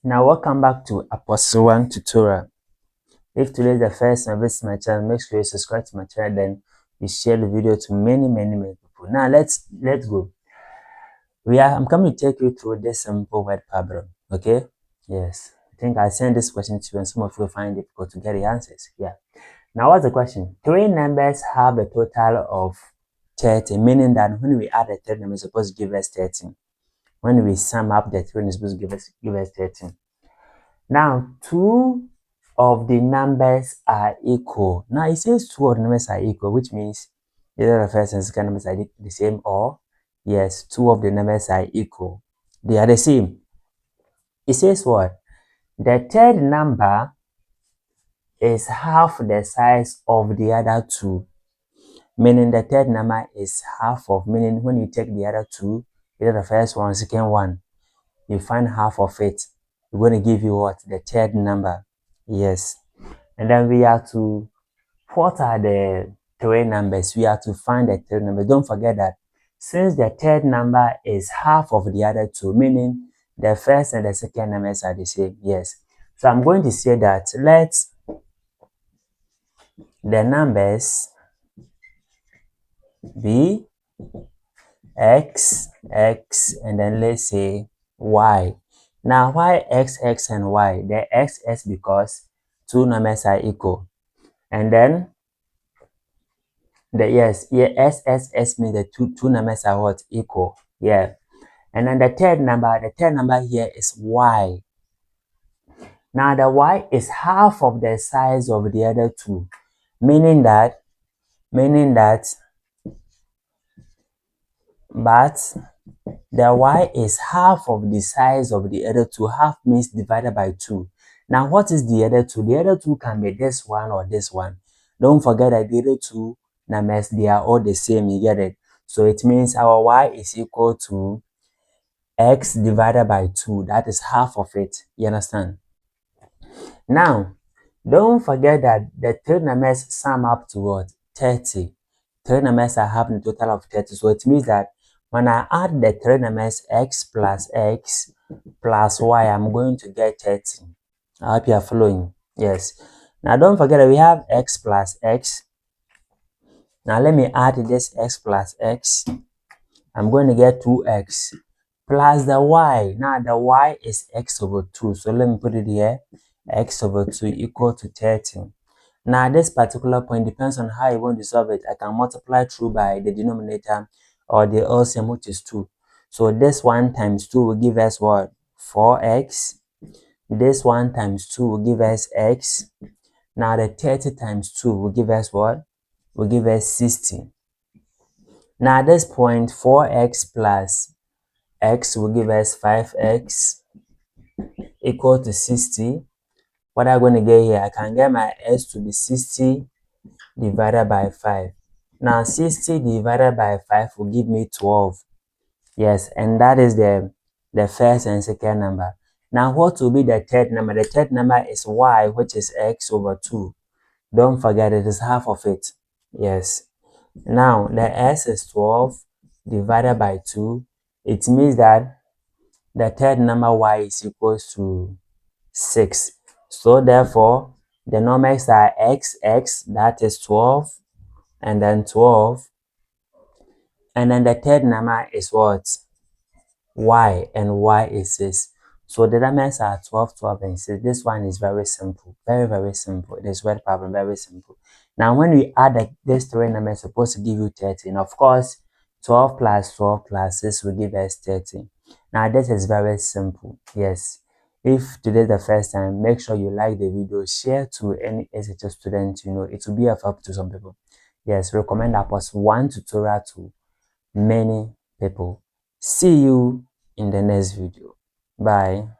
Now welcome back to Apostle 1 tutorial. If today is the first time visit my channel, make sure you subscribe to my channel, then you share the video to many people. Now let's go. I'm coming to take you through this simple word problem. Okay? Yes. I think I sent this question to you and some of you find it difficult to get the answers. Yeah. Now what's the question? Three numbers have a total of 30, meaning that when we add a third number, it's supposed to give us 13. When we sum up the three, it's supposed to give us 13. Now, two of the numbers are equal. Now, it says two of the numbers are equal, which means either the first and second numbers are the same, or yes, two of the numbers are equal. They are the same. It says what? The third number is half the size of the other two. Meaning the third number is half of, meaning when you take the other two, either the first one, second one, you find half of it. We're going to give you what? The third number. Yes. And then we have to, what are the three numbers? We have to find the third number. Don't forget that since the third number is half of the other two, meaning the first and the second numbers are the same. Yes. So I'm going to say that let the numbers be x, and then let's say y. Now, why x, and y? The x is because two numbers are equal. And then S means the two numbers are what? Equal. Yeah. And then the third number here is y. Now the y is half of the size of the other two, meaning that but the y is half of the size of the other two. Half means divided by 2. Now what is the other two? The other two can be this one or this one. Don't forget that the other two numbers, they are all the same. You get it? So it means our y is equal to x divided by 2. That is half of it. You understand? Now, don't forget that the three numbers sum up to what? 30. Three numbers are having a total of 30. So it means that when I add the three numbers x plus y, I'm going to get 30. I hope you are following. Yes. Now, don't forget that we have x plus x. Now, let me add this x plus x. I'm going to get 2x plus the y. Now, the y is x over 2. So, let me put it here. X over 2 equal to 30. Now, this particular point depends on how you want to solve it. I can multiply through by the denominator or the LCM, which is 2. So, this 1 times 2 will give us what? 4x. This 1 times 2 will give us x. Now, the 30 times 2 will give us what? Will give us 60. Now, at this point, 4x plus x will give us 5x equal to 60. What I'm going to get here, I can get my s to be 60 divided by 5. Now, 60 divided by 5 will give me 12. Yes, and that is the first and second number. Now, what will be the third number? The third number is y, which is x over 2. Don't forget, it is half of it. Yes. Now, the s is 12 divided by 2. It means that the third number y is equal to 6. So, therefore, the numbers are x, that is 12, and then 12. And then the third number is what? Y, and y is 6. So the numbers are 12, and 6. This one is very simple. Very simple. It is word problem, very simple. Now, when we add these three numbers, supposed to give you 13. Of course, 12 plus 12 plus 6 will give us 13. Now, this is very simple. Yes. If today is the first time, make sure you like the video, share to any SHS student you know. It will be of help to some people. Yes, recommend Apostle 1 tutorial to many people. See you in the next video. Bye.